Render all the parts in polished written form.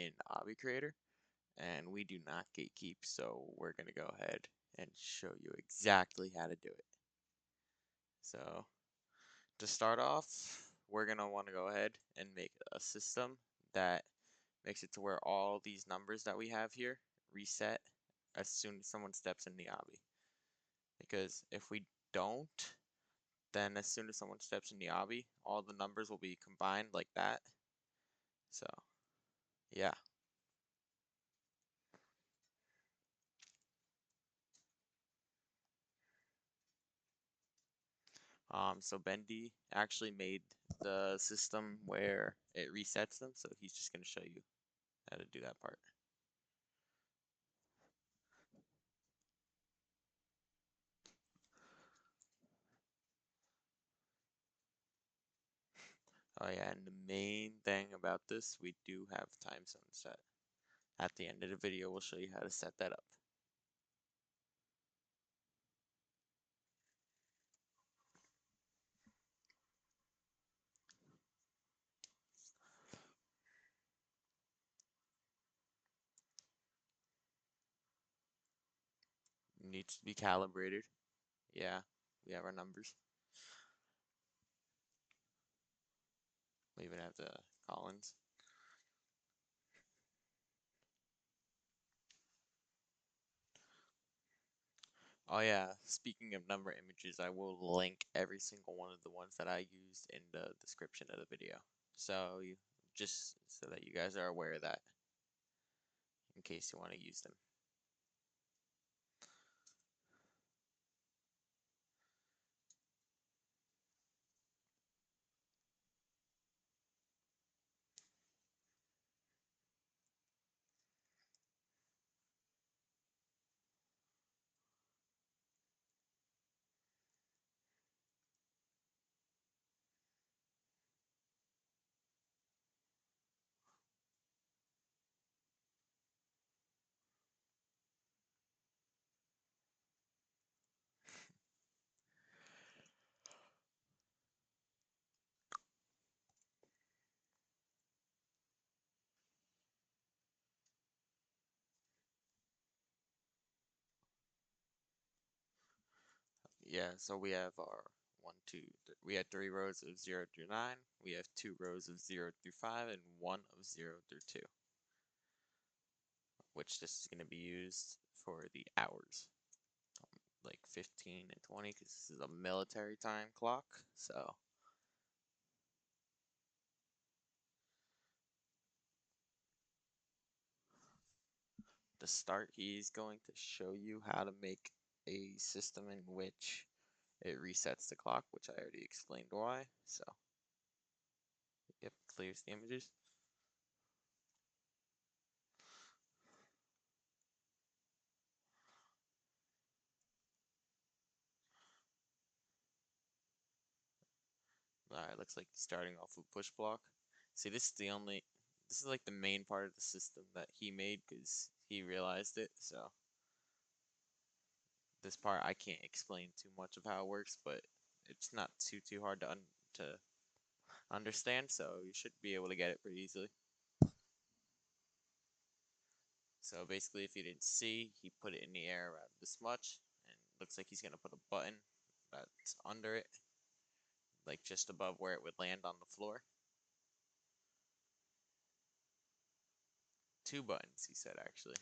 in Obby Creator, and we do not gatekeep, so we're going to go ahead and show you exactly how to do it. So to start off, we're going to want to go ahead and make a system that makes it to where all these numbers that we have here reset as soon as someone steps in the obby. Because if we don't, then as soon as someone steps in the obby, all the numbers will be combined like that. So, yeah. So Bendy actually made the system where it resets them, so he's just going to show you how to do that part. Oh yeah, and the main thing about this, we do have time zone set. At the end of the video, we'll show you how to set that up. It needs to be calibrated. Yeah, we have our numbers. We even have the Collins. Oh yeah, speaking of number images, I will link every single one of the ones that I used in the description of the video. So you just so that you guys are aware of that in case you want to use them. Yeah, so we have our we had 3 rows of 0 through 9. We have 2 rows of 0 through 5 and 1 of 0 through 2, which this is going to be used for the hours, like 15 and 20, because this is a military time clock. So to start, he's going to show you how to make a system in which it resets the clock, which I already explained why. So, yep, clears the images. Alright, looks like starting off with push block. See, this is like the main part of the system that he made because he realized it. So this part I can't explain too much of how it works, but it's not too hard to understand. So you should be able to get it pretty easily. So basically, if you didn't see, he put it in the air around this much, and looks like he's gonna put a button that's under it, like just above where it would land on the floor. 2 buttons, he said, actually.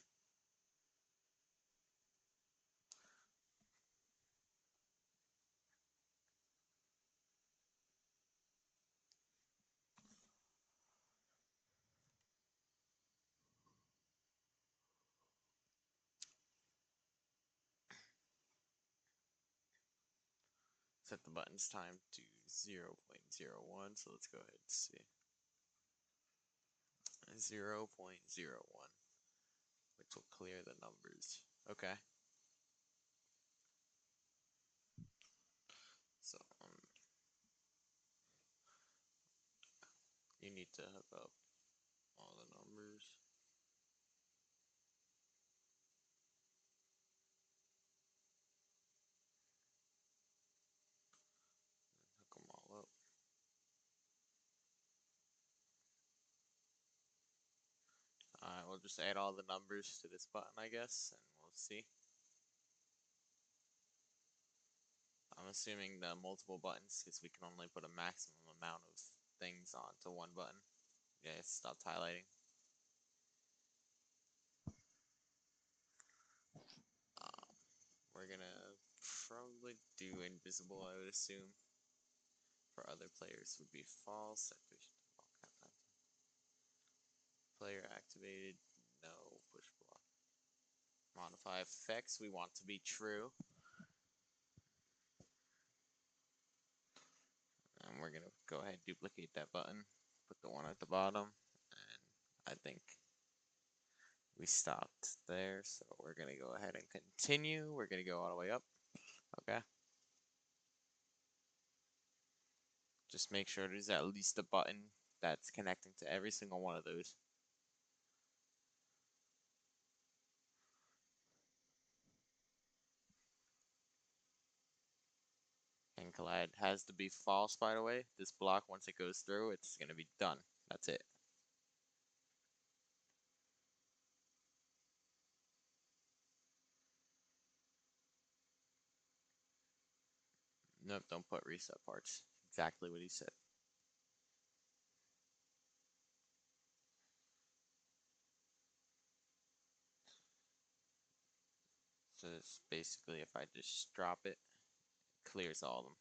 Set the button's time to 0.01, so let's go ahead and see. 0.01, which will clear the numbers. Okay. So, you need to hook up all the numbers. Hook them all up. we'll just add all the numbers to this button, I guess, and we'll see. I'm assuming the multiple buttons because we can only put a maximum amount of things onto one button. Yeah, it stopped highlighting. We're gonna probably do invisible, I would assume. For other players would be false. Player activated, no push block. Modify effects, we want to be true. And we're gonna go ahead and duplicate that button, put the one at the bottom, and I think we stopped there, so we're gonna go ahead and continue. We're gonna go all the way up. Okay. Just make sure there's at least a button that's connecting to every single one of those. And collide has to be false, by the way. This block, once it goes through, it's gonna be done. That's it. Nope, don't put reset parts. Exactly what he said. So it's basically if I just drop it, it clears all of them.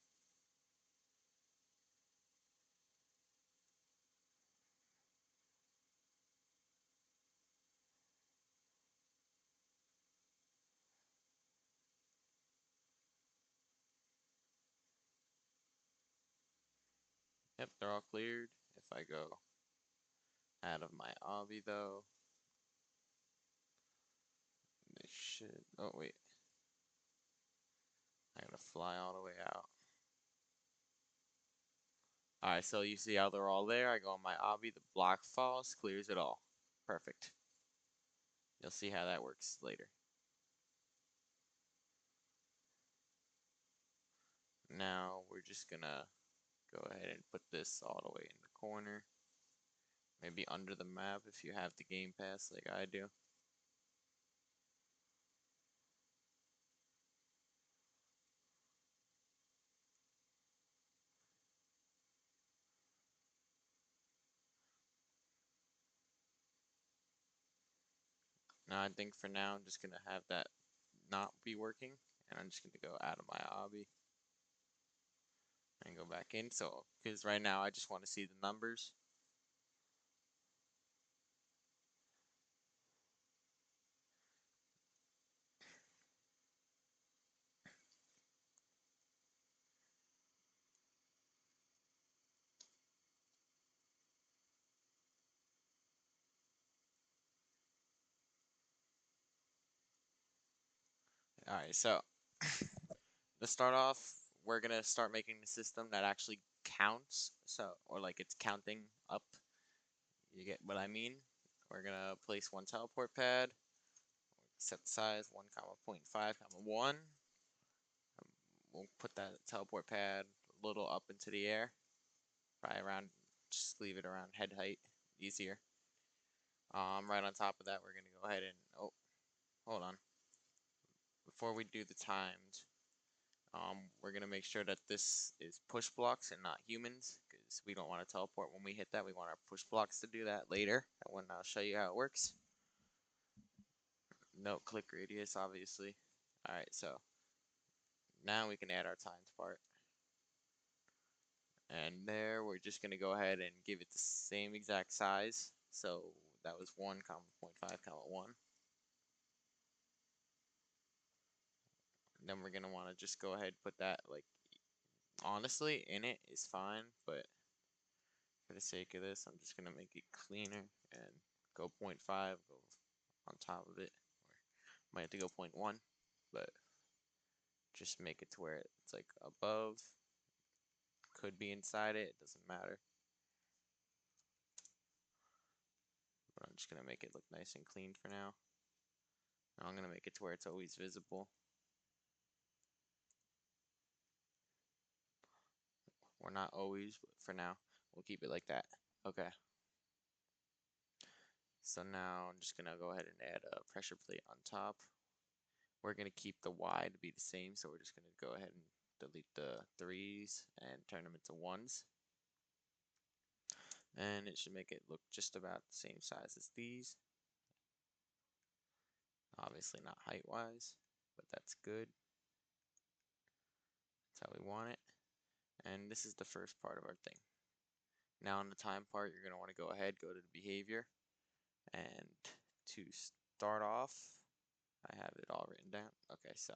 Yep, they're all cleared. If I go out of my obby though, they should, oh wait. I gotta fly all the way out. Alright, so you see how they're all there. I go on my obby, the block falls, clears it all. Perfect. You'll see how that works later. Now we're just gonna go ahead and put this all the way in the corner. Maybe under the map if you have the Game Pass like I do. Now I think for now I'm just gonna have that not be working, and I'm just gonna go out of my obby and go back in. So, because right now I just want to see the numbers. All right, so to start off, we're gonna start making the system that actually counts. So, or like it's counting up. You get what I mean? We're gonna place one teleport pad. Set the size 1, 0.5, 1. We'll put that teleport pad a little up into the air, probably around. Just leave it around head height, easier. Right on top of that, we're gonna go ahead and hold on. Before we do the timed, we're gonna make sure that this is push blocks and not humans, because we don't want to teleport when we hit that. We want our push blocks to do that later, when I'll show you how it works. No click radius, obviously. All right, so now we can add our times part. And there, we're just gonna go ahead and give it the same exact size. So that was 1, 0.5, 1. Then we're gonna want to just go ahead and put that, like, honestly, in it is fine, but for the sake of this, I'm just gonna make it cleaner and go 0.5, go on top of it. Or might have to go 0.1, but just make it to where it's like above. Could be inside it, it doesn't matter. But I'm just gonna make it look nice and clean for now. Now I'm gonna make it to where it's always visible. Or not always, but for now, we'll keep it like that. Okay. So now I'm just gonna go ahead and add a pressure plate on top. We're gonna keep the Y to be the same, so we're just gonna go ahead and delete the 3's and turn them into 1's. And it should make it look just about the same size as these. Obviously not height-wise, but that's good. That's how we want it. And this is the first part of our thing. Now on the time part, you're going to want to go ahead, go to the behavior, and to start off, I have it all written down. Okay, so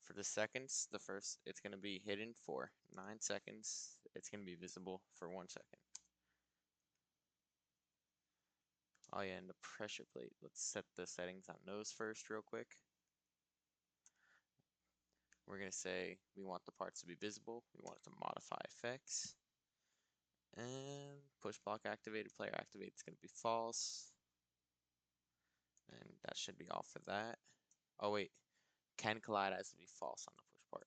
for the seconds, the first, it's going to be hidden for 9 seconds. It's going to be visible for 1 second. Oh yeah, and the pressure plate. Let's set the settings on those first real quick. We're going to say we want the parts to be visible. We want it to modify effects. And push block activated, player activated is going to be false. And that should be all for that. Oh wait, can collide has to be false on the push part.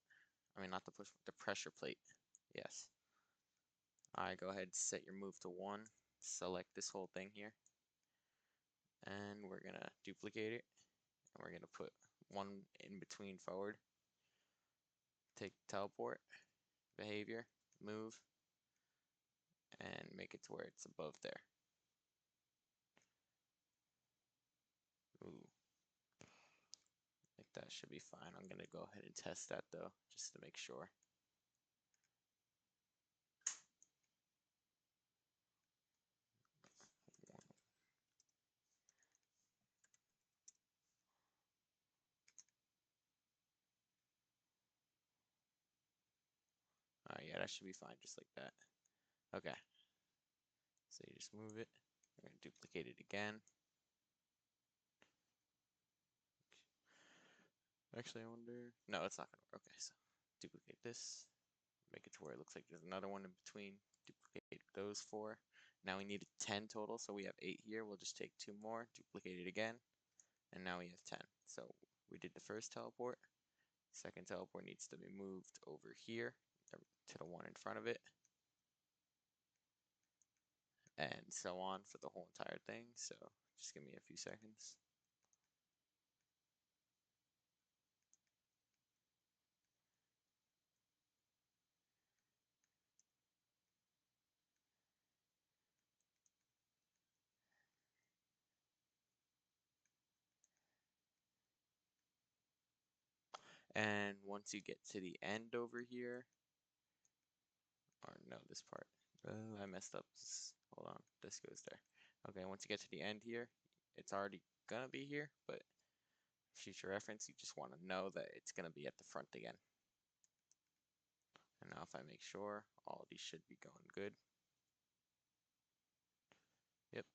I mean, not the push, the pressure plate. Yes. Alright, go ahead and set your move to 1. Select this whole thing here. And we're going to duplicate it. And we're going to put 1 in between forward. Take teleport, behavior, move, and make it to where it's above there. Ooh. I think that should be fine. I'm going to go ahead and test that though, just to make sure. Yeah, that should be fine, just like that. Okay. So you just move it. We're going to duplicate it again. Actually, I wonder. No, it's not going to work. Okay, so duplicate this. Make it to where it looks like there's another one in between. Duplicate those 4. Now we need 10 total, so we have 8 here. We'll just take 2 more, duplicate it again, and now we have 10. So we did the first teleport. Second teleport needs to be moved over here to the one in front of it. And so on for the whole entire thing. So just give me a few seconds. And once you get to the end over here, or no, this part, I messed up. Hold on, this goes there. Okay, once you get to the end here, it's already gonna be here, but future reference, you just want to know that it's gonna be at the front again. And now if I make sure, all of these should be going good. Yep.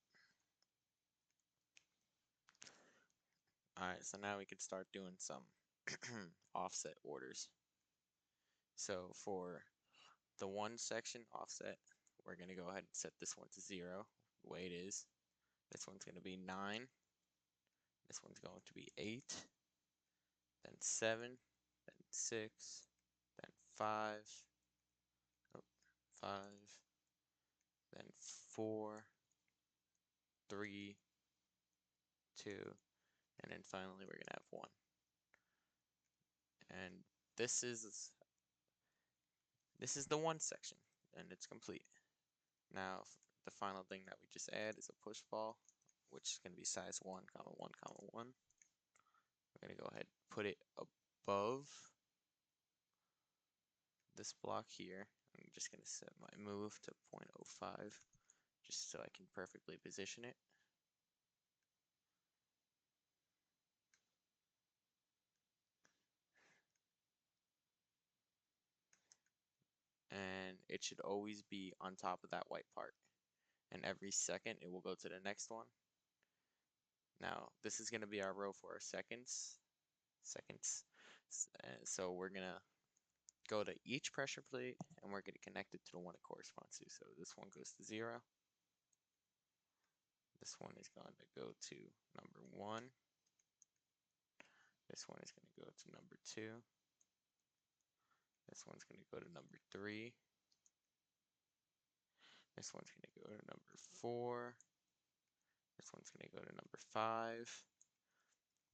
Alright, so now we can start doing some offset orders. So for the 1 section offset, we're going to go ahead and set this one to 0, the way it is. This one's going to be 9. This one's going to be 8. Then 7. Then 6. Then 5. Oh, 5. Then 4. 3. 2. And then finally we're going to have 1. And this is the 1 section, and it's complete. Now, the final thing that we just add is a push ball, which is going to be size 1, 1, 1. We're going to go ahead and put it above this block here. I'm just going to set my move to 0.05, just so I can perfectly position it. And it should always be on top of that white part. And every second, it will go to the next one. Now, this is going to be our row for our seconds. So we're going to go to each pressure plate, and we're going to connect it to the one it corresponds to. So this one goes to 0. This one is going to go to number 1. This one is going to go to number 2. This one's going to go to number 3. This one's going to go to number 4. This one's going to go to number 5.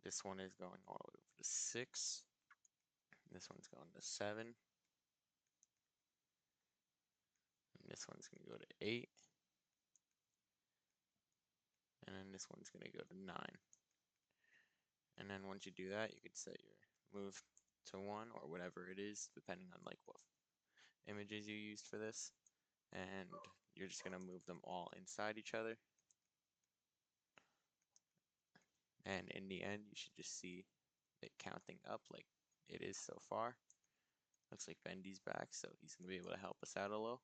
This one is going all the way over to 6. This one's going to 7. And this one's going to go to 8. And then this one's going to go to 9. And then once you do that, you could set your move to 1 or whatever it is, depending on like what images you used for this. And you're just going to move them all inside each other. And in the end, you should just see it counting up like it is so far. Looks like Bendy's back, so he's going to be able to help us out a little.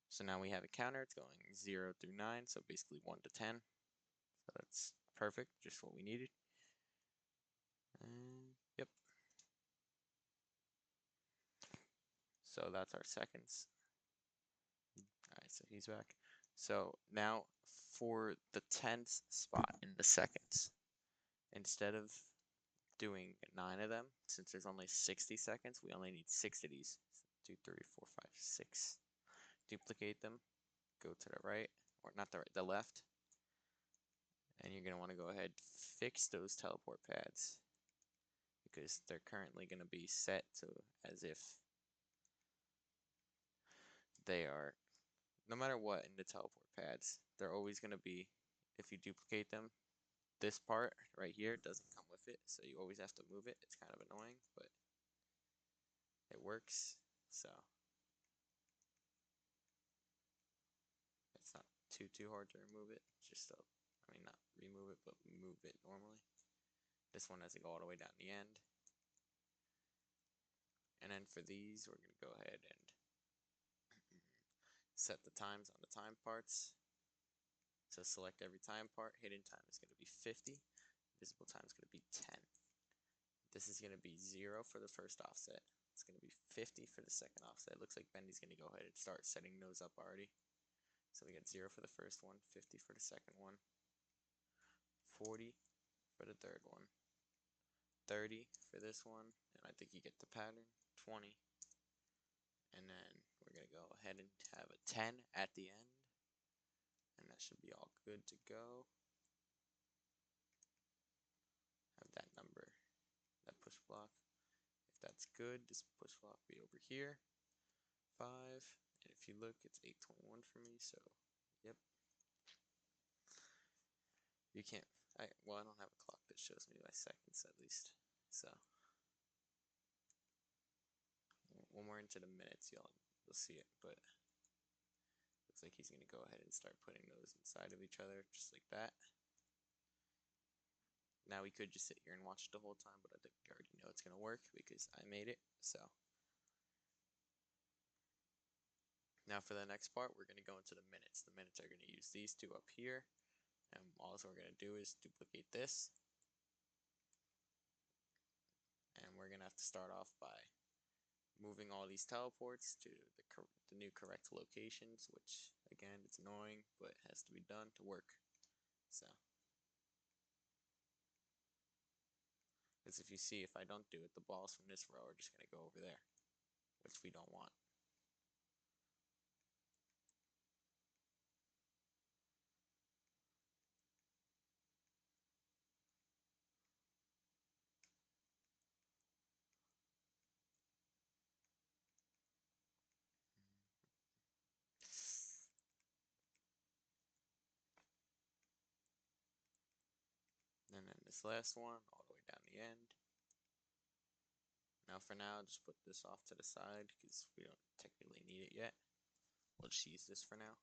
So now we have a counter. It's going 0 through 9, so basically 1 to 10. So that's perfect, just what we needed. Yep. So that's our seconds. Alright, so he's back. So now for the tenths spot in the seconds, instead of doing 9 of them, since there's only 60 seconds, we only need 6 of these. 2, 3, 4, 5, 6. Duplicate them, go to the right, or not the right, the left, and you're going to want to go ahead fix those teleport pads because they're currently going to be set to as if they are, no matter what in the teleport pads, they're always going to be, if you duplicate them, this part right here doesn't come with it, so you always have to move it. It's kind of annoying, but it works, so it's not too hard to remove it. Just I mean, not remove it, but move it normally. This one has to go all the way down the end. And then for these, we're going to go ahead and set the times on the time parts. So select every time part. Hidden time is going to be 50. Visible time is going to be 10. This is going to be 0 for the first offset. It's going to be 50 for the second offset. It looks like Bendy's going to go ahead and start setting those up already. So we got 0 for the first one, 50 for the second one, 40 for the third one, 30 for this one, and I think you get the pattern, 20. And then we're going to go ahead and have a 10 at the end. And that should be all good to go. Have that number, that push block. If that's good, this push block will be over here. 5. And if you look, it's 8:21 for me, so yep. You can't, well, I don't have a clock that shows me my seconds at least. So when we're into the minutes, you'll see it, but looks like he's going to go ahead and start putting those inside of each other, just like that. Now we could just sit here and watch it the whole time, but I think we already know it's going to work because I made it, so. Now for the next part, we're going to go into the minutes. The minutes are going to use these two up here, and all we're going to do is duplicate this. And we're going to have to start off by moving all these teleports to the new correct locations, which again, it's annoying, but it has to be done to work. So, because if you see, if I don't do it, the balls from this row are just going to go over there, which we don't want. And then this last one, all the way down the end. Now for now, just put this off to the side because we don't technically need it yet. We'll just use this for now.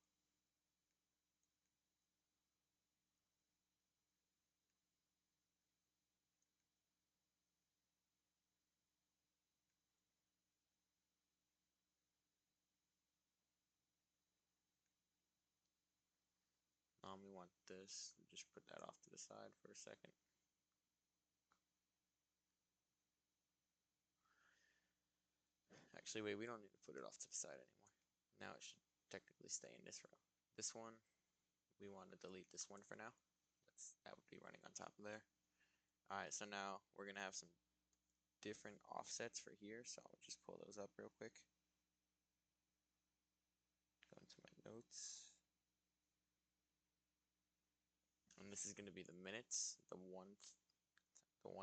We want this, just put that off to the side for a second. Actually, wait, we don't need to put it off to the side anymore. Now it should technically stay in this row. This one, we want to delete this one for now. That would be running on top of there. Alright, so now we're going to have some different offsets for here, so I'll just pull those up real quick. Go into my notes. This is going to be the minutes, the one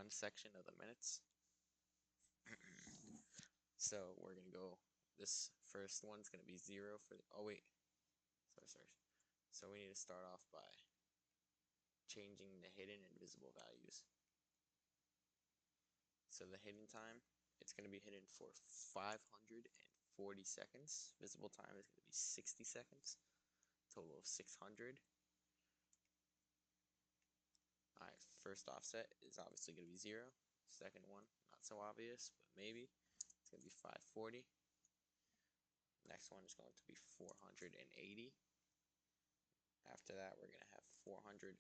section of the minutes. So we're going to go, this first one's going to be 0 for the, oh wait, sorry. So we need to start off by changing the hidden and visible values. So the hidden time, it's going to be hidden for 540 seconds. Visible time is going to be 60 seconds. Total of 600. Alright, first offset is obviously going to be 0. Second one, not so obvious, but maybe. It's going to be 540. Next one is going to be 480. After that, we're going to have 420.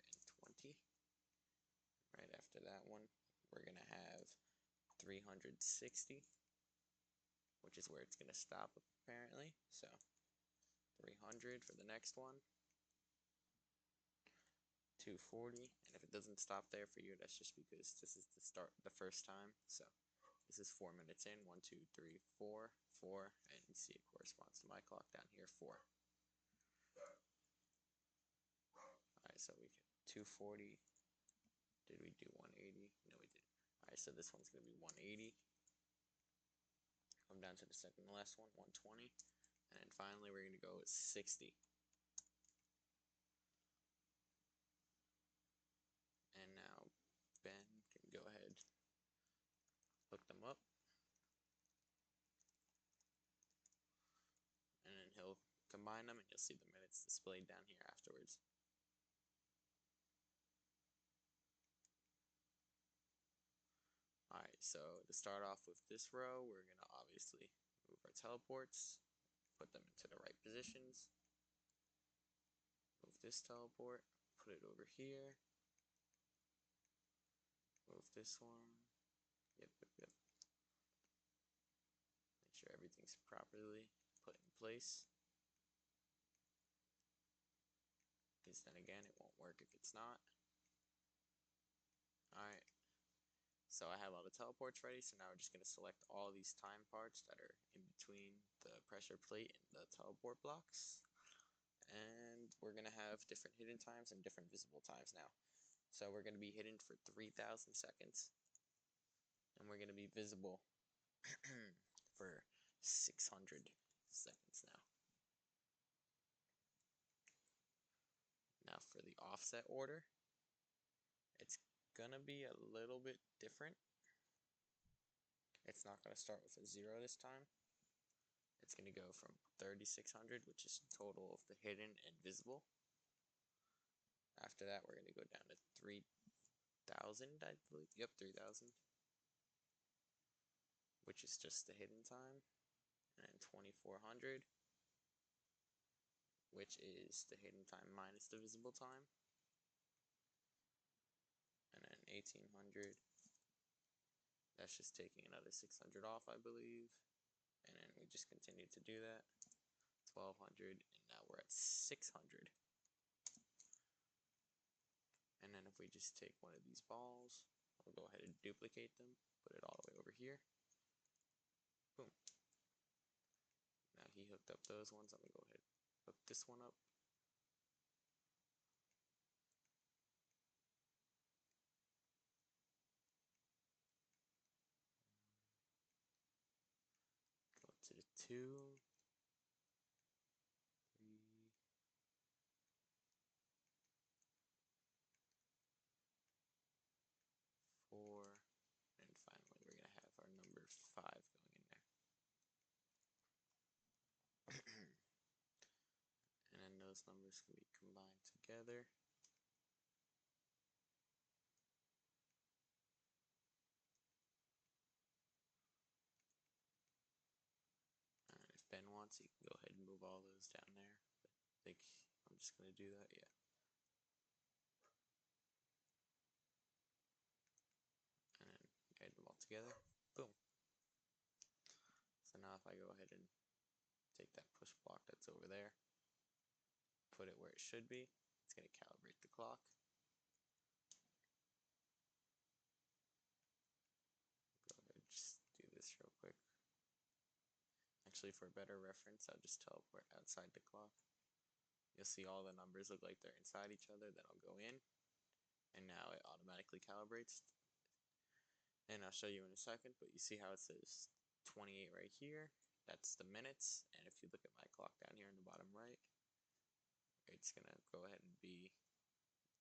Right after that one, we're going to have 360, which is where it's going to stop apparently. So 300 for the next one, 240, and if it doesn't stop there for you, that's just because this is the first time. So this is 4 minutes in, 1, 2, 3, 4, 4, and you see it corresponds to my clock down here, 4. Alright, so we get 240. Did we do 180? No, we didn't. Alright, so this one's going to be 180. Come down to the second to last one, 120. And then finally, we're going to go with 60. And now Ben can go ahead, look them up. And then he'll combine them, and you'll see the minutes displayed down here afterwards. Alright, so to start off with this row, we're going to obviously move our teleports, put them into the right positions. Move this teleport, put it over here. Move this one. Yep. Make sure everything's properly put in place. Because then again, it won't work if it's not. Alright. So I have all the teleports ready, so now we're just going to select all these time parts that are in between the pressure plate and the teleport blocks. And we're going to have different hidden times and different visible times now. So we're going to be hidden for 3,000 seconds. And we're going to be visible for 600 seconds now. Now for the offset order, it's going to be a little bit different. It's not going to start with a 0 this time. It's going to go from 3,600, which is the total of the hidden and visible. After that, we're going to go down to 3,000, I believe. Yep, 3,000. Which is just the hidden time. And then 2,400, which is the hidden time minus the visible time. And then 1,800. That's just taking another 600 off, I believe. And then we just continue to do that. 1,200, and now we're at 600. And then if we just take one of these balls, we'll go ahead and duplicate them, put it all the way over here. Boom. Now he hooked up those ones. I'm going to go ahead and hook this one up. Go to the 2, 3, 4, and finally we're going to have our number 5 going in there. And then those numbers can be combined together. And if Ben wants, he can go ahead and move all those down there. But I think I'm just going to do that, yeah. And then add them all together. Boom. So now if I go ahead and take that push block that's over there, put it where it should be, it's going to calibrate the clock. Go ahead and just do this real quick. Actually, for better reference, I'll just teleport outside the clock. You'll see all the numbers look like they're inside each other, then I'll go in. and now it automatically calibrates. And I'll show you in a second, but you see how it says 28 right here? That's the minutes, and if you look at my clock down here in the bottom right, it's gonna go ahead and be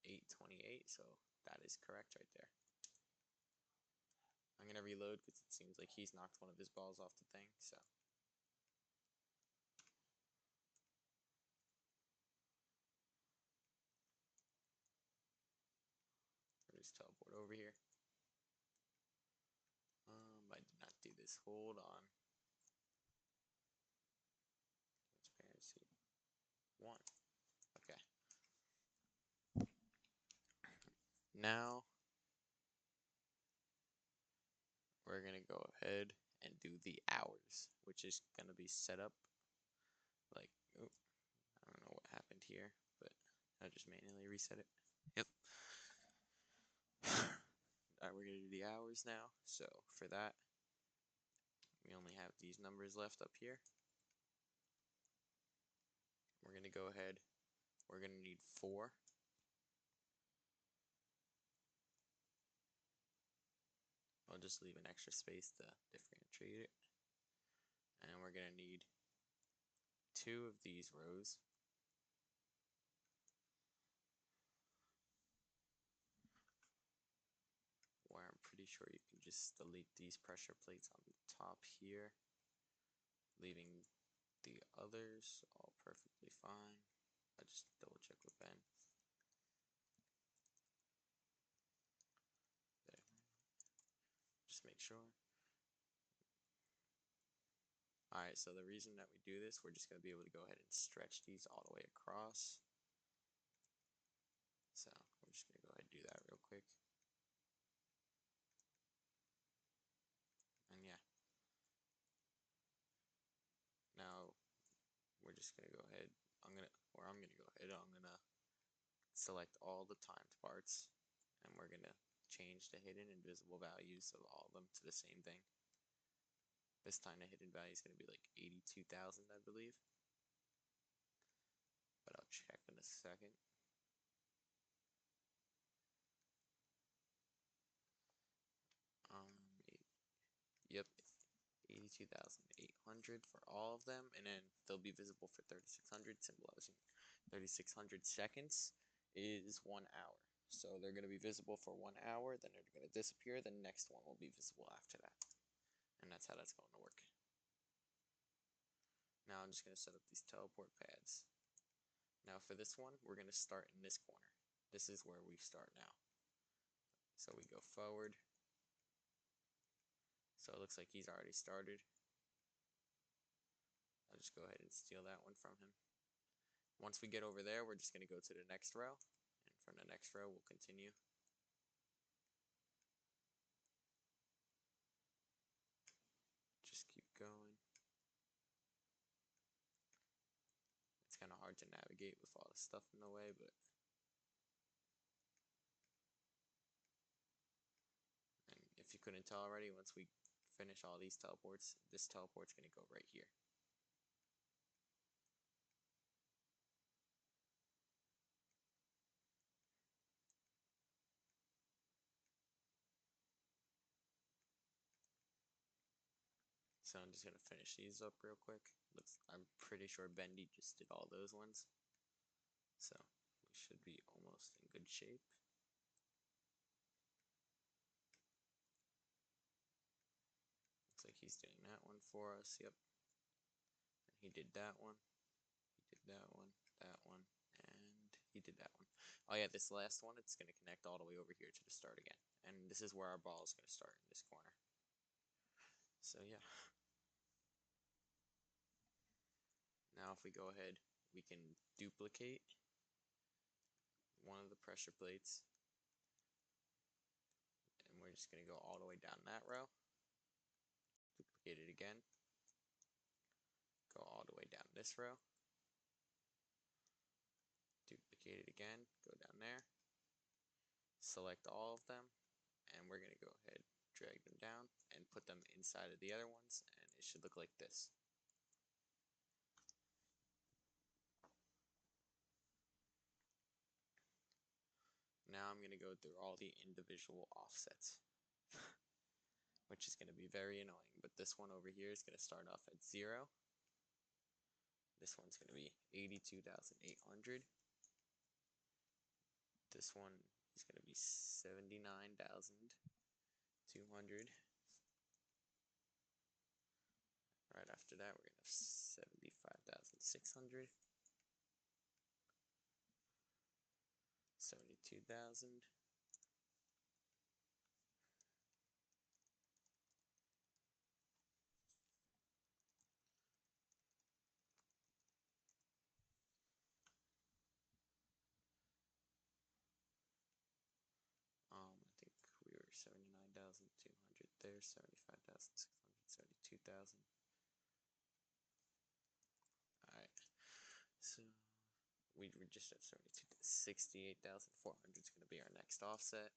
8:28, so that is correct right there. I'm gonna reload because it seems like he's knocked one of his balls off the thing, so. We'll just teleport over here. I did not do this. Hold on. Transparency 1. Okay. Now we're gonna go ahead and do the hours, which is gonna be set up like, oh, I don't know what happened here, but I just manually reset it. Yep. Alright, we're gonna do the hours now. So for that, we only have these numbers left up here. We're gonna go ahead. We're gonna need 4. I'll just leave an extra space to differentiate it. And we're gonna need 2 of these rows. Where I'm pretty sure you can just delete these pressure plates on the top here, leaving the others all perfectly fine. I just double check with Ben. There. Just make sure. Alright, so the reason that we do this, we're just going to be able to go ahead and stretch these all the way across. So we're just going to go ahead and do that real quick. And yeah. Now we're just going to go ahead. I'm going to select all the timed parts, and we're going to change the hidden and visible values of all of them to the same thing. This time the hidden value is going to be like 82,000, I believe. But I'll check in a second. Yep, 82,800 for all of them, and then they'll be visible for 3,600, symbolizing 3,600 seconds is 1 hour. So they're going to be visible for 1 hour, then they're going to disappear, the next one will be visible after that. And that's how that's going to work. Now I'm just going to set up these teleport pads. Now for this one, we're going to start in this corner. This is where we start now. So we go forward. So it looks like he's already started. I'll just go ahead and steal that one from him. Once we get over there, we're just going to go to the next row. And from the next row, we'll continue. Just keep going. It's kind of hard to navigate with all the stuff in the way, but and if you couldn't tell already, once we finish all these teleports, this teleport's going to go right here. So I'm just going to finish these up real quick. I'm pretty sure Bendy just did all those ones. So we should be almost in good shape. Looks like he's doing that one for us. Yep. And he did that one. He did that one. That one. And he did that one. Oh yeah, this last one, it's going to connect all the way over here to the start again. And this is where our ball is going to start, in this corner. So yeah. Now if we go ahead, we can duplicate one of the pressure plates. And we're just going to go all the way down that row. Duplicate it again. Go all the way down this row. Duplicate it again. Go down there. Select all of them. And we're going to go ahead, drag them down, and put them inside of the other ones. And it should look like this. now I'm going to go through all the individual offsets, which is going to be very annoying. But this one over here is going to start off at 0. This one's going to be 82,800. This one is going to be 79,200. Right after that, we're going to have 75,600. 72,000. I think we were 79,200 there, 75,600, 72,000. Alright, so we were just at 68,400 is going to be our next offset.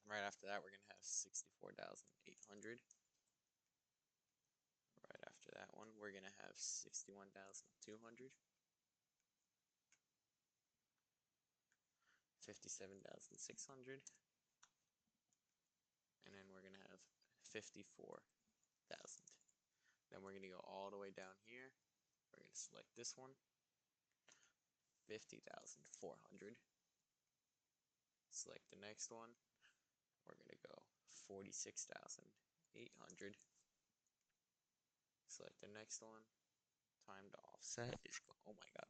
Right after that, we're going to have 64,800. Right after that one, we're going to have 61,200. 57,600. And then we're going to have 54,000. Then we're going to go all the way down here. We're going to select this one. 50,400. Select the next one. We're going to go 46,800. Select the next one. Time to offset is, oh my god,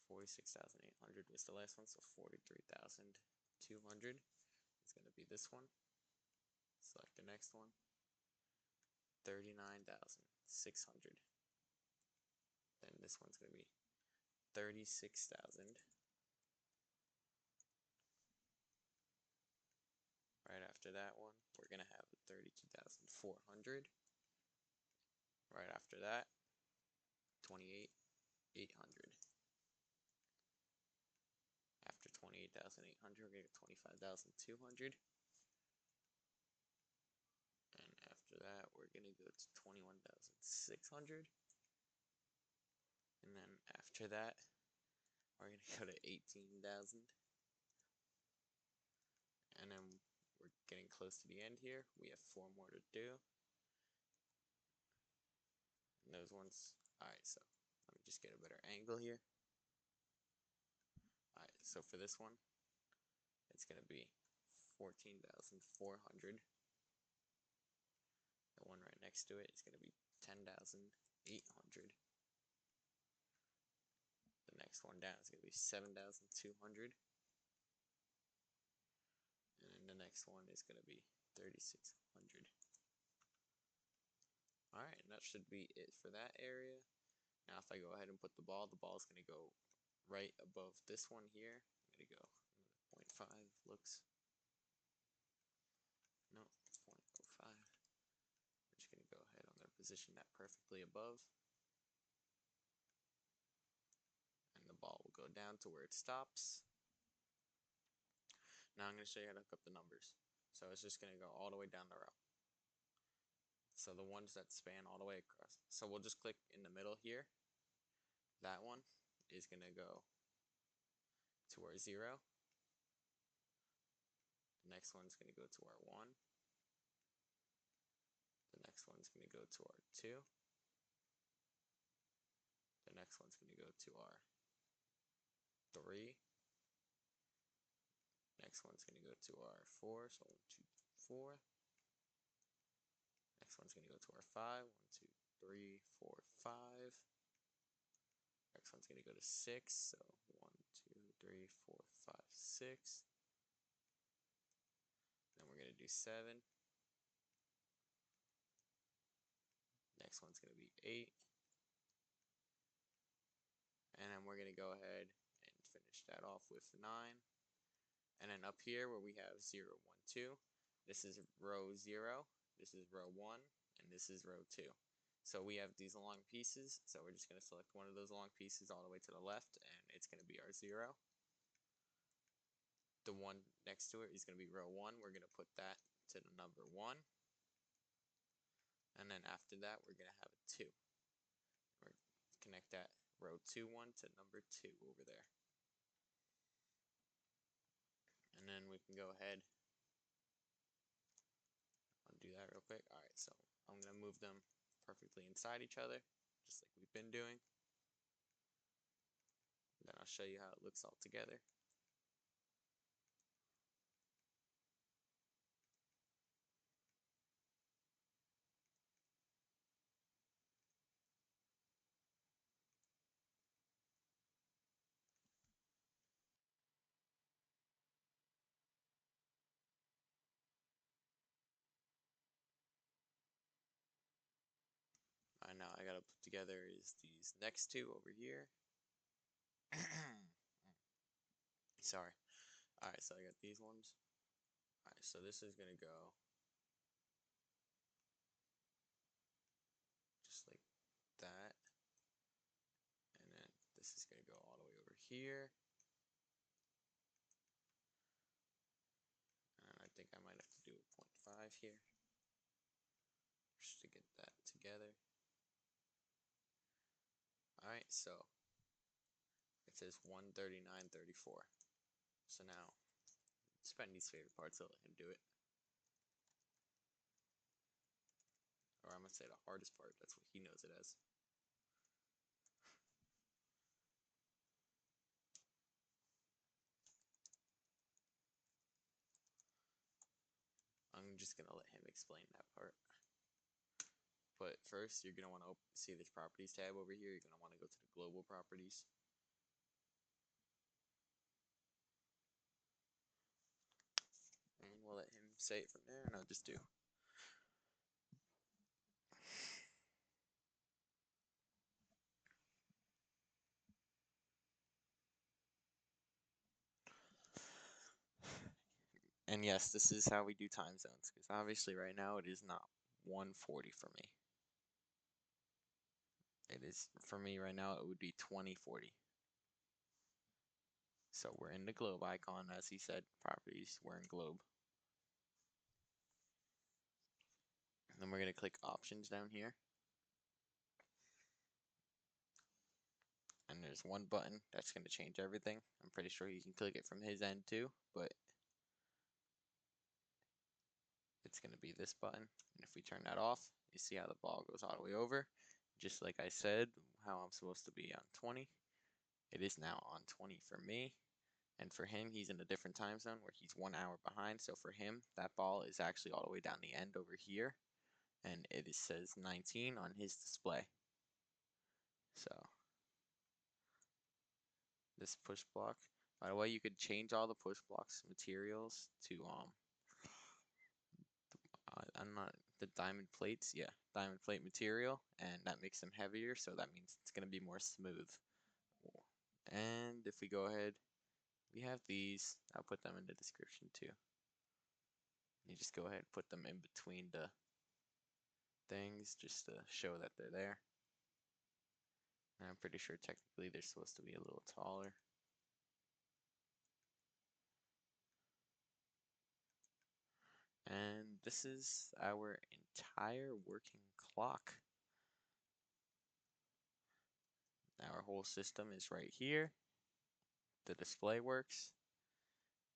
46,800 was the last one, so 43,200 is going to be this one. Select the next one. 39,600. Then this one's going to be 36,000. Right after that one, we're going to have 32,400. Right after that, 28,800. After 28,800, we're going to get 25,200. And after that, we're going to go to 21,600. And then after that, we're going to go to 18,000. And then we're getting close to the end here. We have 4 more to do. And those ones, alright, so let me just get a better angle here. Alright, so for this one, it's going to be 14,400. The one right next to it is going to be 10,800. The next one down is going to be 7,200. And then the next one is going to be 3,600. Alright, and that should be it for that area. Now if I go ahead and put the ball is going to go right above this one here. I'm going to go 0.5 looks. No, 0.05. We're just going to go ahead. I'm going to position that perfectly above. And the ball will go down to where it stops. Now I'm going to show you how to hook up the numbers. So it's just going to go all the way down the row. So the ones that span all the way across. So we'll just click in the middle here. That one is going to go to our 0. The next one's going to go to our 1. The next one's going to go to our 2. The next one's going to go to our 3. Next one's going to go to our 4. So 1, 2, 4. Next one's going to go to our 5. 1, 2, 3, 4, 5. Next one's going to go to 6. So 1, 2, 3, 4, 5, 6. Then we're going to do 7. Next one's going to be 8. And then we're going to go ahead and finish that off with 9. And then up here where we have 0, 1, 2, this is row 0, this is row 1, and this is row 2. So we have these long pieces, so we're just going to select one of those long pieces all the way to the left, and it's going to be our 0. The one next to it is going to be row 1. We're going to put that to the number 1. And then after that, we're going to have a 2. We're going to connect that row 2 one to number 2 over there. And we can go ahead and do that real quick. Alright, so I'm going to move them perfectly inside each other, just like we've been doing. Then I'll show you how it looks all together. Alright, now I gotta put together is these next two over here. Sorry. Alright, so I got these ones. Alright, so this is gonna go just like that. And then this is gonna go all the way over here. And I think I might have to do a 0.5 here, just to get that together. Alright, so it says 139.34. So now, Spendy's favorite parts, I'll let him do it. Or I'm gonna say the hardest part, that's what he knows it as. I'm just gonna let him explain that part. But first, you're gonna want to see this properties tab over here. You're gonna want to go to the global properties. And we'll let him say it from there, and I'll just do. And yes, this is how we do time zones, because obviously right now it is not 140 for me. It is, for me right now, it would be 2040. So we're in the globe icon, as he said, properties, we're in globe. And then we're going to click options down here. And there's one button that's going to change everything. I'm pretty sure you can click it from his end too, but it's going to be this button. And if we turn that off, you see how the ball goes all the way over. Just like I said, how I'm supposed to be on 20. It is now on 20 for me. And for him, he's in a different time zone where he's 1 hour behind. So for him, that ball is actually all the way down the end over here. And it says 19 on his display. So this push block. By the way, you could change all the push blocks materials to I'm not the diamond plates, yeah, diamond plate material, and that makes them heavier, so that means it's gonna be more smooth. And if we go ahead, we have these. I'll put them in the description too. You just go ahead and put them in between the things just to show that they're there. And I'm pretty sure technically they're supposed to be a little taller. And this is our entire working clock. Our whole system is right here. The display works.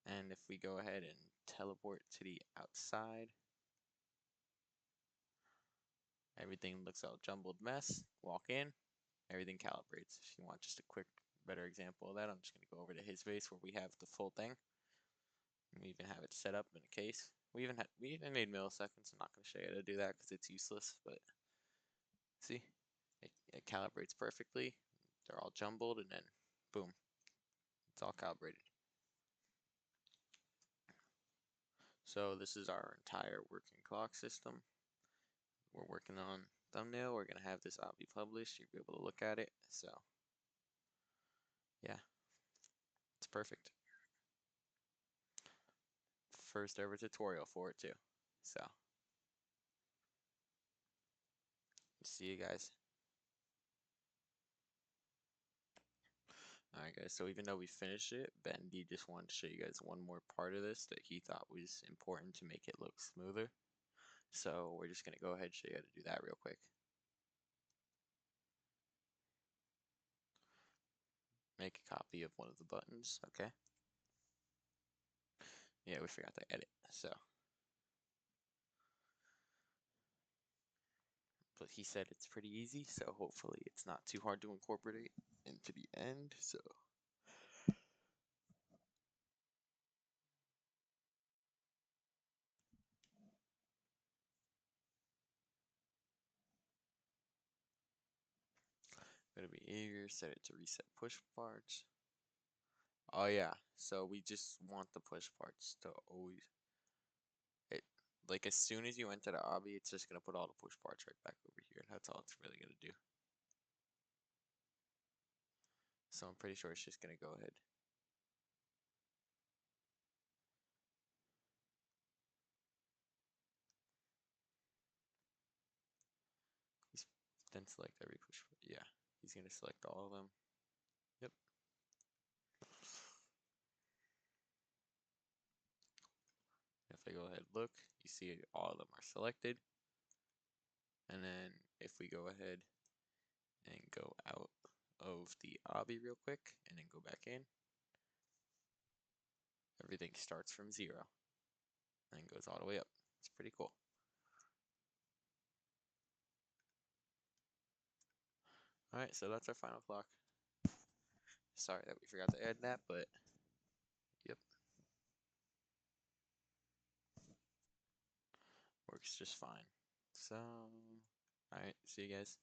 And if we go ahead and teleport to the outside, everything looks all jumbled mess. Walk in, everything calibrates. If you want just a quick, better example of that, I'm just going to go over to his base where we have the full thing. We even have it set up in a case. We even made milliseconds. I'm not going to show you how to do that because it's useless, but see, it calibrates perfectly. They're all jumbled, and then boom, it's all calibrated. So this is our entire working clock system. We're working on thumbnail. We're gonna have this Obby published. You'll be able to look at it. So yeah, it's perfect. First ever tutorial for it too. So see you guys. Alright guys, so even though we finished it, Bendy just wanted to show you guys one more part of this that he thought was important to make it look smoother. So we're just gonna go ahead and show you how to do that real quick. Make a copy of one of the buttons, okay? Yeah, we forgot to edit, so. But he said it's pretty easy, so hopefully it's not too hard to incorporate into the end, so. Gonna be eager, set it to reset push parts. Oh yeah, so we just want the push parts to always, it, like as soon as you enter the obby, it's just gonna put all the push parts right back over here. That's all it's really gonna do. So I'm pretty sure it's just gonna go ahead. He's then select every push. Yeah, he's gonna select all of them. Yep. If I go ahead look, you see all of them are selected. And then if we go ahead and go out of the obby real quick and then go back in, everything starts from 0 and goes all the way up. It's pretty cool. Alright, so that's our final clock. Sorry that we forgot to add that, but yep. Works just fine. So, alright, see you guys.